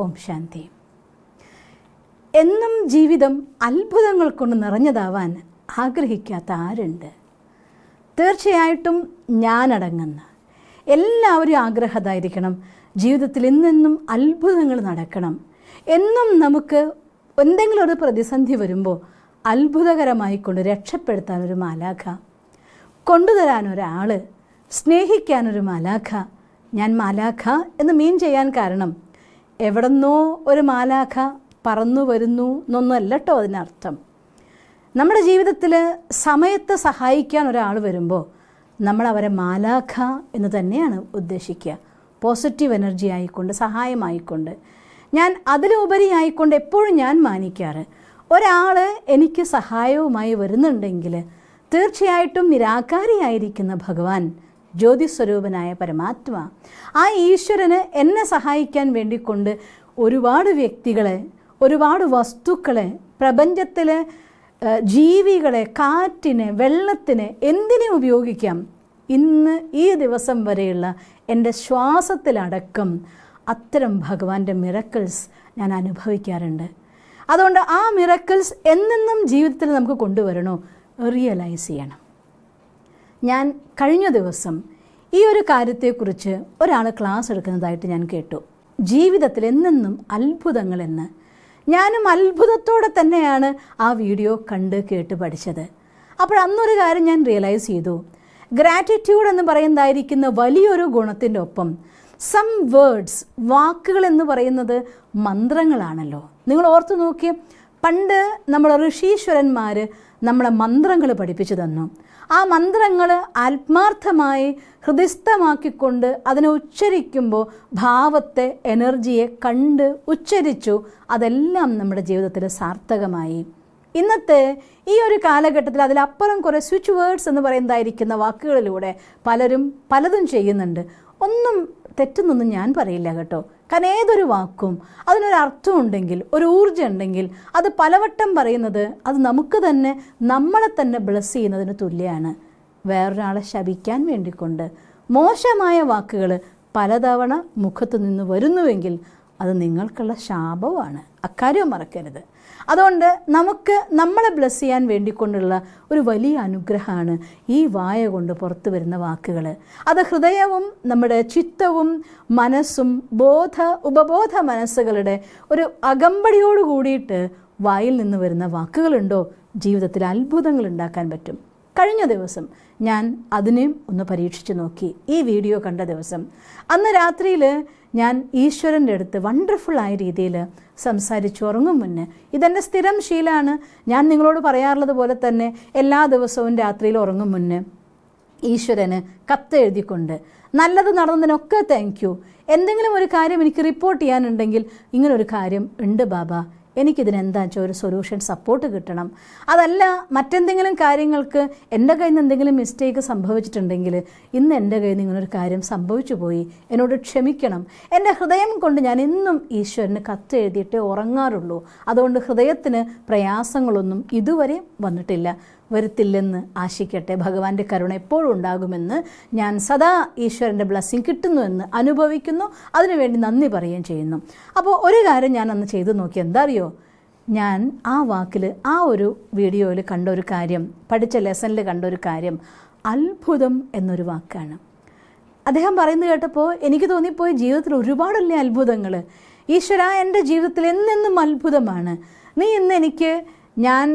ഓം ശാന്തി. എന്നും ജീവിതം അത്ഭുതങ്ങൾ കൊണ്ട് നിറഞ്ഞതാവാൻ ആഗ്രഹിക്കാത്ത ആരുണ്ട്? തീർച്ചയായിട്ടും ഞാനടങ്ങുന്ന എല്ലാവരും ആഗ്രഹമായിരിക്കണം. ജീവിതത്തിൽ എന്നെന്നും അത്ഭുതങ്ങൾ നടക്കണം. എന്നും നമുക്ക് എന്തെങ്കിലും ഒരു പ്രതിസന്ധി വരുമ്പോൾ അത്ഭുതകരമായിക്കൊണ്ട് രക്ഷപ്പെടുത്താനൊരു മാലാഖ, കൊണ്ടുതരാനൊരാൾ, സ്നേഹിക്കാനൊരു മാലാഖ. ഞാൻ മാലാഖ എന്ന് മീൻ ചെയ്യാൻ കാരണം എവിടെന്നോ ഒരു മാലാഖ പറന്നു വരുന്നു എന്നൊന്നുമല്ല കേട്ടോ അതിനർത്ഥം. നമ്മുടെ ജീവിതത്തിൽ സമയത്ത് സഹായിക്കാൻ ഒരാൾ വരുമ്പോൾ നമ്മൾ അവരെ മാലാഖ എന്ന് തന്നെയാണ് ഉദ്ദേശിക്കുക. പോസിറ്റീവ് എനർജി ആയിക്കൊണ്ട്, സഹായമായിക്കൊണ്ട്. ഞാൻ അതിലുപരിയായിക്കൊണ്ട് എപ്പോഴും ഞാൻ മാനിക്കാറ്, ഒരാൾ എനിക്ക് സഹായവുമായി വരുന്നുണ്ടെങ്കിൽ തീർച്ചയായിട്ടും നിരാകാരിയായിരിക്കുന്ന ഭഗവാൻ, ജ്യോതിസ്വരൂപനായ പരമാത്മ, ആ ഈശ്വരന് എന്നെ സഹായിക്കാൻ വേണ്ടിക്കൊണ്ട് ഒരുപാട് വ്യക്തികളെ, ഒരുപാട് വസ്തുക്കളെ, പ്രപഞ്ചത്തിലെ ജീവികളെ, കാറ്റിനെ, വെള്ളത്തിനെ, എന്തിനെ ഉപയോഗിക്കാം. ഇന്ന് ഈ ദിവസം വരെയുള്ള എൻ്റെ ശ്വാസത്തിലടക്കം അത്തരം ഭഗവാന്റെ മിറക്കിൾസ് ഞാൻ അനുഭവിക്കാറുണ്ട്. അതുകൊണ്ട് ആ മിറക്കിൾസ് എന്നെന്നും ജീവിതത്തിൽ നമുക്ക് കൊണ്ടുവരണോ, റിയലൈസ് ചെയ്യണം. ഞാൻ കഴിഞ്ഞ ദിവസം ഈ ഒരു കാര്യത്തെക്കുറിച്ച് ഒരാൾ ക്ലാസ് എടുക്കുന്നതായിട്ട് ഞാൻ കേട്ടു. ജീവിതത്തിൽ എന്നെന്നും അത്ഭുതങ്ങളെന്ന്. ഞാനും അത്ഭുതത്തോടെ തന്നെയാണ് ആ വീഡിയോ കണ്ട് കേട്ട് പഠിച്ചത്. അപ്പോൾ അന്നൊരു കാര്യം ഞാൻ റിയലൈസ് ചെയ്തു. ഗ്രാറ്റിറ്റ്യൂഡ് എന്ന് പറയുന്നതായിരിക്കുന്ന വലിയൊരു ഗുണത്തിൻ്റെ ഒപ്പം സം വേർഡ്സ്, വാക്കുകൾ എന്ന് പറയുന്നത് മന്ത്രങ്ങളാണല്ലോ. നിങ്ങൾ ഓർത്തു നോക്കിയേ, പണ്ട് നമ്മൾ ഋഷീശ്വരന്മാർ നമ്മളെ മന്ത്രങ്ങൾ പഠിപ്പിച്ചു തന്നു. ആ മന്ത്രങ്ങൾ ആത്മാർത്ഥമായി ഹൃദയസ്ഥമാക്കിക്കൊണ്ട് അതിനെ ഉച്ചരിക്കുമ്പോൾ ഭാവത്തെ, എനർജിയെ കണ്ട് ഉച്ചരിച്ചു. അതെല്ലാം നമ്മുടെ ജീവിതത്തിൽ സാർത്ഥകമായി. ഇന്നത്തെ ഈ ഒരു കാലഘട്ടത്തിൽ അതിലപ്പുറം കുറേ സ്വിച്ച് വേർഡ്സ് എന്ന് പറയുന്നതായിരിക്കുന്ന വാക്കുകളിലൂടെ പലരും പലതും ചെയ്യുന്നുണ്ട്. ഒന്നും തെറ്റെന്നൊന്നും ഞാൻ പറയില്ല കേട്ടോ. കാരണം ഏതൊരു വാക്കും അതിനൊരർത്ഥം ഉണ്ടെങ്കിൽ, ഒരു ഊർജ്ജം ഉണ്ടെങ്കിൽ, അത് പലവട്ടം പറയുന്നത് അത് നമുക്ക് തന്നെ, നമ്മളെ തന്നെ ബ്ലെസ് ചെയ്യുന്നതിന് തുല്യമാണ്. വേറൊരാളെ ശപിക്കാൻ വേണ്ടിക്കൊണ്ട് മോശമായ വാക്കുകൾ പലതവണ മുഖത്ത് നിന്ന് വരുന്നുവെങ്കിൽ അത് നിങ്ങൾക്കുള്ള ശാപമാണ്. അക്കാര്യം മറക്കരുത്. അതുകൊണ്ട് നമുക്ക് നമ്മളെ ബ്ലെസ് ചെയ്യാൻ വേണ്ടിക്കൊണ്ടുള്ള ഒരു വലിയ അനുഗ്രഹമാണ് ഈ വായ കൊണ്ട് പുറത്തു വരുന്ന വാക്കുകൾ. അത് ഹൃദയവും നമ്മുടെ ചിത്തവും മനസ്സും ഉപബോധ മനസ്സുകളുടെ ഒരു അകമ്പടിയോട് കൂടിയിട്ട് വായിൽ നിന്ന് വരുന്ന വാക്കുകളുണ്ടോ, ജീവിതത്തിൽ അത്ഭുതങ്ങൾ ഉണ്ടാക്കാൻ പറ്റും. കഴിഞ്ഞ ദിവസം ഞാൻ അതിനെയും ഒന്ന് പരീക്ഷിച്ച് നോക്കി. ഈ വീഡിയോ കണ്ട ദിവസം, അന്ന് രാത്രിയിൽ ഞാൻ ഈശ്വരൻ്റെ അടുത്ത് വണ്ടർഫുള്ളായ രീതിയിൽ സംസാരിച്ചു ഉറങ്ങും മുന്നേ. ഇതെൻ്റെ സ്ഥിരം ശീലമാണ്. ഞാൻ നിങ്ങളോട് പറയാറുള്ളത് പോലെ തന്നെ എല്ലാ ദിവസവും രാത്രിയിൽ ഉറങ്ങും മുന്നേ ഈശ്വരന് കത്ത് എഴുതിക്കൊണ്ട്, നല്ലത് നടന്നതിനൊക്കെ താങ്ക് യു, എന്തെങ്കിലും ഒരു കാര്യം എനിക്ക് റിപ്പോർട്ട് ചെയ്യാനുണ്ടെങ്കിൽ ഇങ്ങനൊരു കാര്യം ഉണ്ട് ബാബ, എനിക്കിതിനെന്താ വെച്ചാൽ ഒരു സൊല്യൂഷൻ, സപ്പോർട്ട് കിട്ടണം. അതല്ല മറ്റെന്തെങ്കിലും കാര്യങ്ങൾക്ക് എൻ്റെ കയ്യിൽ നിന്ന് എന്തെങ്കിലും മിസ്റ്റേക്ക് സംഭവിച്ചിട്ടുണ്ടെങ്കിൽ ഇന്ന് എൻ്റെ കയ്യിൽ നിന്ന് ഇങ്ങനൊരു കാര്യം സംഭവിച്ചു പോയി, എന്നോട് ക്ഷമിക്കണം. എൻ്റെ ഹൃദയം കൊണ്ട് ഞാൻ എന്നും ഈശ്വരന് കത്ത് എഴുതിയിട്ടേ ഉറങ്ങാറുള്ളൂ. അതുകൊണ്ട് ഹൃദയത്തിന് പ്രയാസങ്ങളൊന്നും ഇതുവരെ വന്നിട്ടില്ല, വരുത്തില്ലെന്ന് ആശിക്കട്ടെ. ഭഗവാന്റെ കരുണ എപ്പോഴും ഉണ്ടാകുമെന്ന് ഞാൻ സദാ ഈശ്വരൻ്റെ ബ്ലെസ്സിങ് കിട്ടുന്നുവെന്ന് അനുഭവിക്കുന്നു. അതിനുവേണ്ടി നന്ദി പറയുകയും ചെയ്യുന്നു. അപ്പോൾ ഒരു കാര്യം ഞാൻ അന്ന് ചെയ്തു നോക്കി. എന്താ അറിയോ, ഞാൻ ആ വാക്കിൽ, ആ ഒരു വീഡിയോയിൽ കണ്ട ഒരു കാര്യം, പഠിച്ച ലെസണിൽ കണ്ട ഒരു കാര്യം അത്ഭുതം എന്നൊരു വാക്കാണ്. അദ്ദേഹം പറയുന്നത് കേട്ടപ്പോൾ എനിക്ക് തോന്നിപ്പോയി, ജീവിതത്തിൽ ഒരുപാടല്ലേ അത്ഭുതങ്ങൾ. ഈശ്വര, എൻ്റെ ജീവിതത്തിൽ എന്നെന്നും അത്ഭുതമാണ്. നീ ഇന്ന് എനിക്ക് ഞാൻ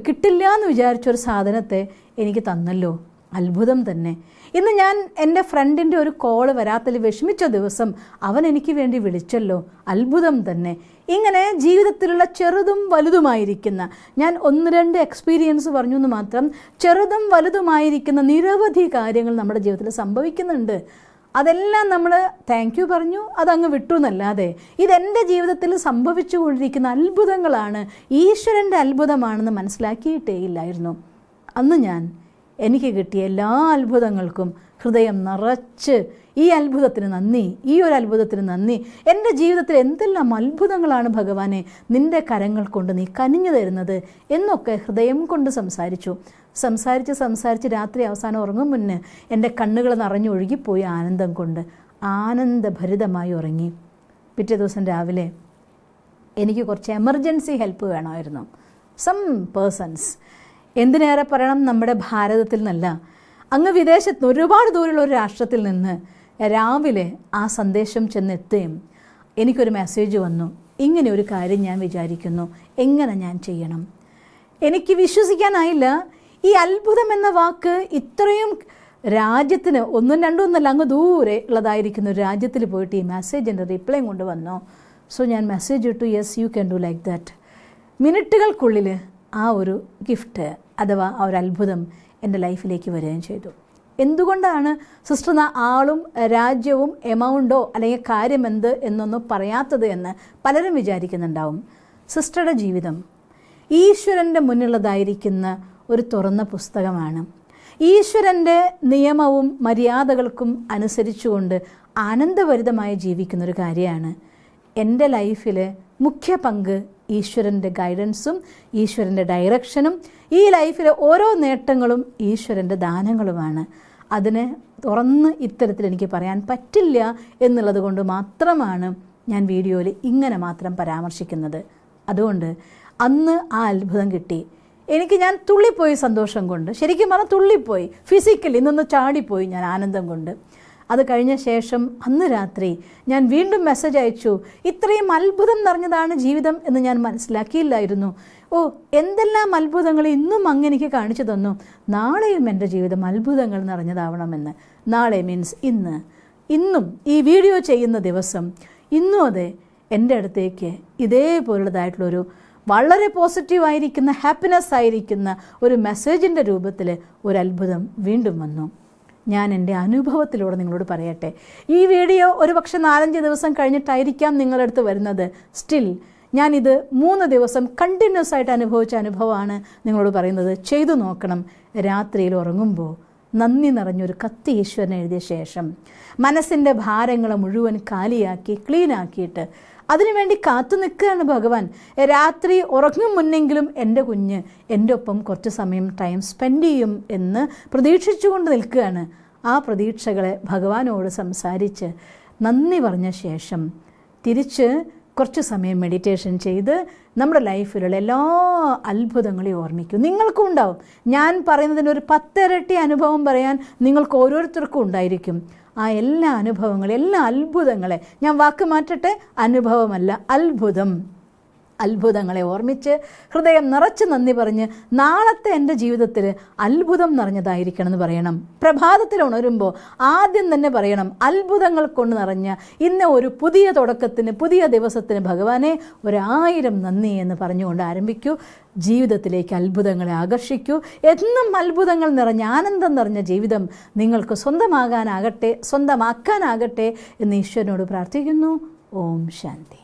കിട്ടില്ല എന്ന് വിചാരിച്ചൊരു സാധനത്തെ എനിക്ക് തന്നല്ലോ, അത്ഭുതം തന്നെ. ഇന്ന് ഞാൻ എൻ്റെ ഫ്രണ്ടിൻ്റെ ഒരു കോള് വരാത്തതിൽ വിഷമിച്ച ദിവസം അവൻ എനിക്ക് വേണ്ടി വിളിച്ചല്ലോ, അത്ഭുതം തന്നെ. ഇങ്ങനെ ജീവിതത്തിലുള്ള ചെറുതും വലുതുമായിരിക്കുന്ന, ഞാൻ 1-2 എക്സ്പീരിയൻസ് പറഞ്ഞു എന്ന് മാത്രം, ചെറുതും വലുതുമായിരിക്കുന്ന നിരവധി കാര്യങ്ങൾ നമ്മുടെ ജീവിതത്തിൽ സംഭവിക്കുന്നുണ്ട്. അതെല്ലാം നമ്മൾ താങ്ക് യു പറഞ്ഞു, അതങ്ങ് വിട്ടു എന്നല്ലാതെ ഇതെൻ്റെ ജീവിതത്തിൽ സംഭവിച്ചു കൊണ്ടിരിക്കുന്ന അത്ഭുതങ്ങളാണ്, ഈശ്വരൻ്റെ അത്ഭുതമാണെന്ന് മനസ്സിലാക്കിയിട്ടേ ഇല്ലായിരുന്നു. അന്ന് ഞാൻ എനിക്ക് കിട്ടിയ എല്ലാ അത്ഭുതങ്ങൾക്കും ഹൃദയം നിറച്ച് ഈ അത്ഭുതത്തിന് നന്ദി, ഈ ഒരു അത്ഭുതത്തിന് നന്ദി. എൻ്റെ ജീവിതത്തിൽ എന്തെല്ലാം അത്ഭുതങ്ങളാണ് ഭഗവാനെ നിൻ്റെ കരങ്ങൾ കൊണ്ട് നീ കനിഞ്ഞു തരുന്നത് എന്നൊക്കെ ഹൃദയം കൊണ്ട് സംസാരിച്ച് രാത്രി അവസാനം ഉറങ്ങും മുന്നേ എൻ്റെ കണ്ണുകൾ നിറഞ്ഞൊഴുകിപ്പോയി ആനന്ദം കൊണ്ട്, ആനന്ദഭരിതമായി ഉറങ്ങി. പിറ്റേ ദിവസം രാവിലെ എനിക്ക് കുറച്ച് എമർജൻസി ഹെൽപ്പ് വേണമായിരുന്നു. സം പേഴ്സൺസ്, എന്തിനേറെ പറയണം, നമ്മുടെ ഭാരതത്തിൽ നിന്നല്ല, അങ്ങ് വിദേശത്ത് ഒരുപാട് ദൂരമുള്ള ഒരു രാഷ്ട്രത്തിൽ നിന്ന് രാവിലെ ആ സന്ദേശം ചെന്നെത്തുകയും എനിക്കൊരു മെസ്സേജ് വന്നു, ഇങ്ങനെ ഒരു കാര്യം ഞാൻ വിചാരിക്കുന്നു, എങ്ങനെ ഞാൻ ചെയ്യണം. എനിക്ക് വിശ്വസിക്കാനായില്ല. ഈ അത്ഭുതം എന്ന വാക്ക് ഇത്രയും രാജ്യത്തിന്, ഒന്നും രണ്ടും ഒന്നല്ല, അങ്ങ് ദൂരെ ഉള്ളതായിരിക്കുന്ന ഒരു രാജ്യത്തിൽ പോയിട്ട് ഈ മെസ്സേജിൻ്റെ റിപ്ലൈ കൊണ്ടുവന്നു. സോ ഞാൻ മെസ്സേജ് ഇട്ടു, yes you can do like that. മിനിറ്റുകൾക്കുള്ളിൽ ആ ഒരു ഗിഫ്റ്റ് അഥവാ ആ ഒരു അത്ഭുതം എൻ്റെ ലൈഫിലേക്ക് വരികയും ചെയ്തു. എന്തുകൊണ്ടാണ് സിസ്റ്റർ ആളും രാജ്യവും എമൗണ്ടോ അല്ലെങ്കിൽ കാര്യം എന്ത് എന്നൊന്നും പറയാത്തത് എന്ന് പലരും വിചാരിക്കുന്നുണ്ടാവും. സിസ്റ്ററുടെ ജീവിതം ഈശ്വരൻ്റെ മുന്നിലുള്ളതായിരിക്കുന്ന ഒരു തുറന്ന പുസ്തകമാണ്. ഈശ്വരൻ്റെ നിയമവും മര്യാദകൾക്കും അനുസരിച്ചുകൊണ്ട് ആനന്ദഭരിതമായി ജീവിക്കുന്നൊരു കാര്യമാണ്. എൻ്റെ ലൈഫിൽ മുഖ്യ പങ്ക് ഈശ്വരൻ്റെ ഗൈഡൻസും ഈശ്വരൻ്റെ ഡയറക്ഷനും ഈ ലൈഫിലെ ഓരോ നേട്ടങ്ങളും ഈശ്വരൻ്റെ ദാനങ്ങളുമാണ്. അതിനെ തുറന്ന് ഇത്തരത്തിൽ എനിക്ക് പറയാൻ പറ്റില്ല എന്നുള്ളത് കൊണ്ട് മാത്രമാണ് ഞാൻ വീഡിയോയിൽ ഇങ്ങനെ മാത്രം പരാമർശിക്കുന്നത്. അതുകൊണ്ട് അന്ന് ആ അത്ഭുതം കിട്ടി എനിക്ക്. ഞാൻ തുള്ളിപ്പോയി സന്തോഷം കൊണ്ട്, ശരിക്കും പറഞ്ഞാൽ തുള്ളിപ്പോയി, ഫിസിക്കലി ഇന്നൊന്ന് ചാടിപ്പോയി ഞാൻ ആനന്ദം കൊണ്ട്. അത് കഴിഞ്ഞ ശേഷം അന്ന് രാത്രി ഞാൻ വീണ്ടും മെസ്സേജ് അയച്ചു, ഇത്രയും അത്ഭുതം നിറഞ്ഞതാണ് ജീവിതം എന്ന് ഞാൻ മനസ്സിലാക്കിയില്ലായിരുന്നു. എന്തെല്ലാം അത്ഭുതങ്ങൾ ഇന്നും അങ്ങ് എനിക്ക് കാണിച്ചു തന്നു. നാളെയും എൻ്റെ ജീവിതം അത്ഭുതങ്ങൾ നിറഞ്ഞതാവണമെന്ന്. നാളെ മീൻസ് ഇന്നും ഈ വീഡിയോ ചെയ്യുന്ന ദിവസം ഇന്നും അതെ എൻ്റെ അടുത്തേക്ക് ഇതേപോലുള്ളതായിട്ടുള്ളൊരു വളരെ പോസിറ്റീവായിരിക്കുന്ന ഹാപ്പിനെസ് ആയിരിക്കുന്ന ഒരു മെസ്സേജിൻ്റെ രൂപത്തിൽ ഒരു അത്ഭുതം വീണ്ടും വന്നു. ഞാൻ എൻ്റെ അനുഭവത്തിലൂടെ നിങ്ങളോട് പറയട്ടെ. ഈ വീഡിയോ ഒരു പക്ഷേ 4-5 ദിവസം കഴിഞ്ഞിട്ടായിരിക്കാം നിങ്ങളുടെ അടുത്ത് വരുന്നത്. സ്റ്റിൽ ഞാനിത് 3 ദിവസം കണ്ടിന്യൂസ് ആയിട്ട് അനുഭവിച്ച അനുഭവമാണ് നിങ്ങളോട് പറയുന്നത്. ചെയ്തു നോക്കണം. രാത്രിയിൽ ഉറങ്ങുമ്പോൾ നന്ദി നിറഞ്ഞൊരു കത്ത് ഈശ്വരനെ എഴുതിയ ശേഷം മനസ്സിൻ്റെ ഭാരങ്ങളെ മുഴുവൻ കാലിയാക്കി ക്ലീനാക്കിയിട്ട് അതിനുവേണ്ടി കാത്തു നിൽക്കുകയാണ് ഭഗവാൻ. രാത്രി ഉറങ്ങും മുന്നെങ്കിലും എൻ്റെ കുഞ്ഞ് എൻ്റെ ഒപ്പം കുറച്ച് സമയം ടൈം സ്പെൻഡ് ചെയ്യും എന്ന് പ്രതീക്ഷിച്ചുകൊണ്ട് നിൽക്കുകയാണ്. ആ പ്രതീക്ഷകളെ ഭഗവാനോട് സംസാരിച്ച് നന്ദി പറഞ്ഞ ശേഷം തിരിച്ച് കുറച്ച് സമയം മെഡിറ്റേഷൻ ചെയ്ത് നമ്മുടെ ലൈഫിലുള്ള എല്ലാ അത്ഭുതങ്ങളെയും ഓർമ്മിക്കും. നിങ്ങൾക്കും ഉണ്ടാവും. ഞാൻ പറയുന്നതിനൊരു 10 ഇരട്ടി അനുഭവം പറയാൻ നിങ്ങൾക്ക് ഓരോരുത്തർക്കും ഉണ്ടായിരിക്കും. ആ എല്ലാ അനുഭവങ്ങളെ, എല്ലാ അത്ഭുതങ്ങളെ, ഞാൻ വാക്ക് മാറ്റട്ടെ, അനുഭവമല്ല അത്ഭുതങ്ങളെ ഓർമ്മിച്ച് ഹൃദയം നിറച്ച് നന്ദി പറഞ്ഞ് നാളത്തെ എൻ്റെ ജീവിതത്തിൽ അത്ഭുതം നിറഞ്ഞതായിരിക്കണം എന്ന് പറയണം. പ്രഭാതത്തിൽ ഉണരുമ്പോൾ ആദ്യം തന്നെ പറയണം, അത്ഭുതങ്ങൾ കൊണ്ട് നിറഞ്ഞ ഇന്ന് ഒരു പുതിയ തുടക്കത്തിന്, പുതിയ ദിവസത്തിന് ഭഗവാനെ 1000 നന്ദി എന്ന് പറഞ്ഞുകൊണ്ട് ആരംഭിക്കൂ. ജീവിതത്തിലേക്ക് അത്ഭുതങ്ങളെ ആകർഷിക്കൂ. എന്നും അത്ഭുതങ്ങൾ നിറഞ്ഞ, ആനന്ദം നിറഞ്ഞ ജീവിതം നിങ്ങൾക്ക് സ്വന്തമാക്കാനാകട്ടെ എന്ന് ഈശ്വരനോട് പ്രാർത്ഥിക്കുന്നു. ഓം ശാന്തി.